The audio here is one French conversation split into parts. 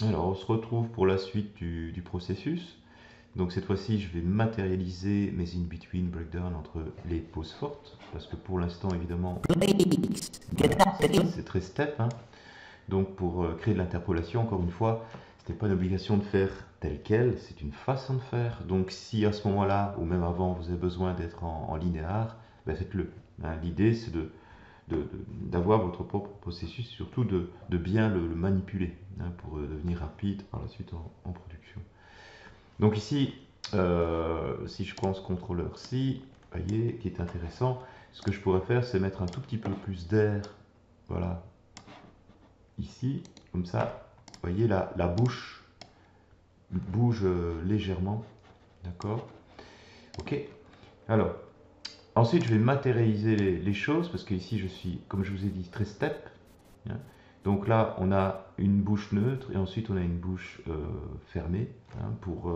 Alors, on se retrouve pour la suite du processus. Donc cette fois-ci, je vais matérialiser mes in-between breakdown entre les pauses fortes, parce que pour l'instant, évidemment, voilà, c'est très step, hein. Donc pour créer de l'interpolation, encore une fois, ce n'est pas une obligation de faire tel quel, c'est une façon de faire. Donc si à ce moment-là, ou même avant, vous avez besoin d'être en linéaire, ben faites-le, hein. L'idée, c'est d'avoir votre propre processus, surtout de bien le manipuler, hein, pour devenir rapide par la suite en production. Donc ici, si je prends ce contrôleur-ci, vous voyez, qui est intéressant, ce que je pourrais faire, c'est mettre un tout petit peu plus d'air, voilà, ici, comme ça, vous voyez, la bouche bouge légèrement, d'accord? Ok. Alors, ensuite, je vais matérialiser les choses, parce que ici, je suis, comme je vous ai dit, très step, hein. Donc là, on a une bouche neutre, et ensuite, on a une bouche fermée, hein, pour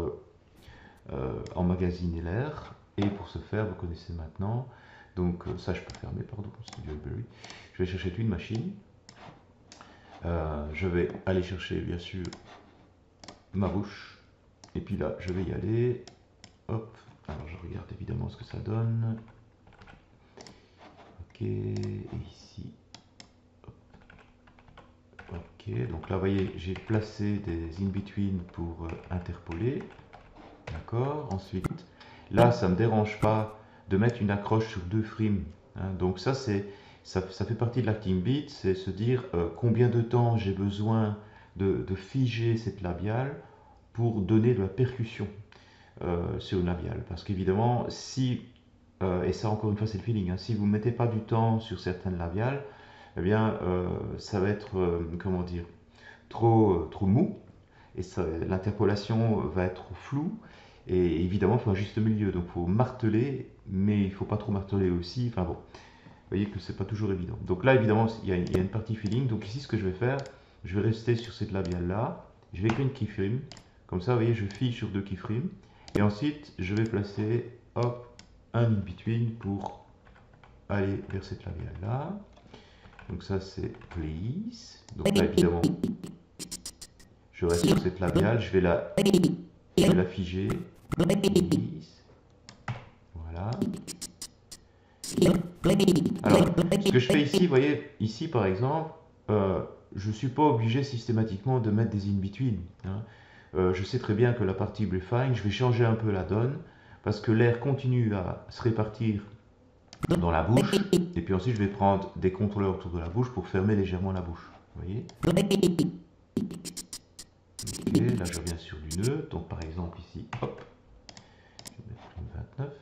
emmagasiner l'air. Et pour ce faire, vous connaissez maintenant, donc ça je peux fermer, pardon, Studio Library. Je vais chercher une machine. Je vais aller chercher bien sûr ma bouche. Et puis là, je vais y aller. Hop. Alors je regarde évidemment ce que ça donne. Ok. Et ici. Hop. Ok. Donc là, vous voyez, j'ai placé des in-between pour interpoler. D'accord. Ensuite, là, ça ne me dérange pas de mettre une accroche sur 2 frames, hein. Donc ça, ça fait partie de l'acting beat, c'est se dire combien de temps j'ai besoin de figer cette labiale pour donner de la percussion sur une labiale. Parce qu'évidemment, si, et ça encore une fois c'est le feeling, hein, si vous ne mettez pas du temps sur certaines labiales, eh bien ça va être, comment dire, trop mou, et l'interpolation va être trop floue. Et évidemment, il faut un juste milieu. Donc, il faut marteler, mais il ne faut pas trop marteler aussi. Enfin bon, vous voyez que c'est pas toujours évident. Donc là, évidemment, il y a une partie feeling. Donc ici, ce que je vais faire, je vais rester sur cette labiale-là. Je vais créer une keyframe. Comme ça, vous voyez, je fige sur 2 keyframes. Et ensuite, je vais placer, hop, un in-between pour aller vers cette labiale-là. Donc ça, c'est please. Donc là, évidemment, je reste sur cette labiale. Je vais la figer. Please. Voilà. Alors, ce que je fais ici, vous voyez, ici par exemple, je ne suis pas obligé systématiquement de mettre des in-between, hein. Je sais très bien que la partie refine, je vais changer un peu la donne, parce que l'air continue à se répartir dans la bouche, et puis ensuite je vais prendre des contrôleurs autour de la bouche pour fermer légèrement la bouche. Vous voyez? Ok, là je reviens sur du neutre, donc par exemple ici, hop, je vais mettre une 29.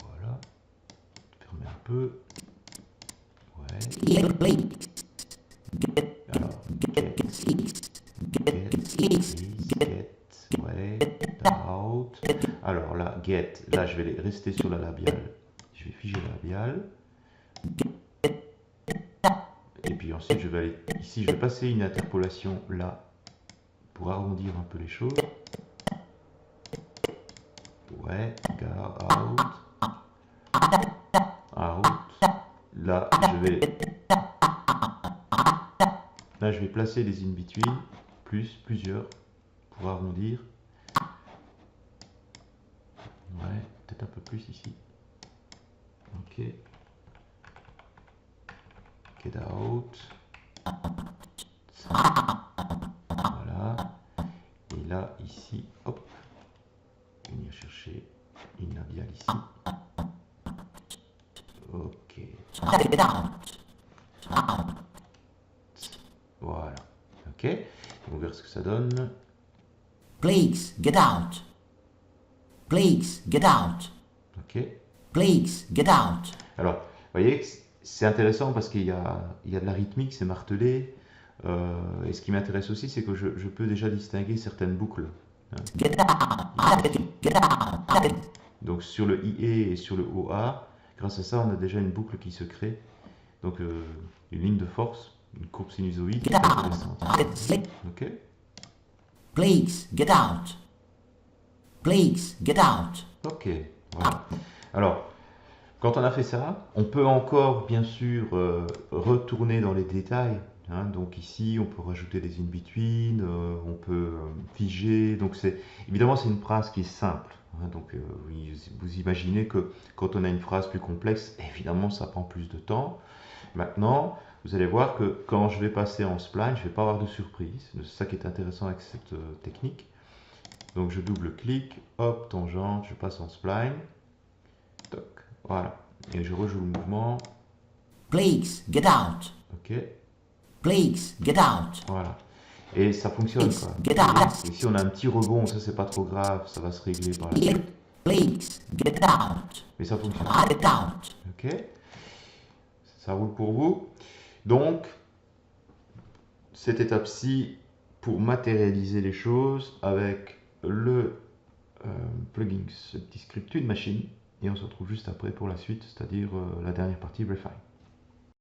Voilà, fermer un peu. Ouais. Alors, get, out. Alors là, get, là je vais rester sur la labiale. Je vais figer la labiale. Et puis ensuite, je vais aller ici, je vais passer une interpolation là pour arrondir un peu les choses. Ouais, out. Out. Là, je vais placer des in-between, plusieurs, pour arrondir. Ouais, peut-être un peu plus ici. Ok. Get out. Voilà. Et là, ici, hop. Venir chercher une labiale ici. Ok. Voilà. Ok. On va voir ce que ça donne. Please, get out. Please, get out. Ok. Please, get out. Alors, vous voyez, c'est intéressant parce qu'il y a de la rythmique, c'est martelé. Et ce qui m'intéresse aussi, c'est que je peux déjà distinguer certaines boucles, hein. Get out. Get out. Donc sur le IE et sur le OA, grâce à ça, on a déjà une boucle qui se crée. Donc une ligne de force, une courbe sinusoïde qui est intéressante. Ok. Please, get out. Please, get out. Ok, voilà. Alors, quand on a fait ça, on peut encore, bien sûr, retourner dans les détails, hein. Donc ici, on peut rajouter des in-between, on peut figer. Donc évidemment, c'est une phrase qui est simple, hein. Donc vous imaginez que quand on a une phrase plus complexe, évidemment, ça prend plus de temps. Maintenant, vous allez voir que quand je vais passer en spline, je ne vais pas avoir de surprise. C'est ça qui est intéressant avec cette technique. Donc je double-clique, hop, tangente, je passe en spline. Toc, voilà. Et je rejoue le mouvement. Please, get out. Ok, Please, get out. voilà. Et ça fonctionne Please, quoi. get out. Ici on a un petit rebond, ça c'est pas trop grave, ça va se régler par la suite. Please, get out. Mais ça fonctionne. Get out. Ok, ça roule pour vous. Donc, cette étape-ci, pour matérialiser les choses avec le plugin, ce petit script, une machine. Et on se retrouve juste après pour la suite, c'est-à-dire la dernière partie, Refine.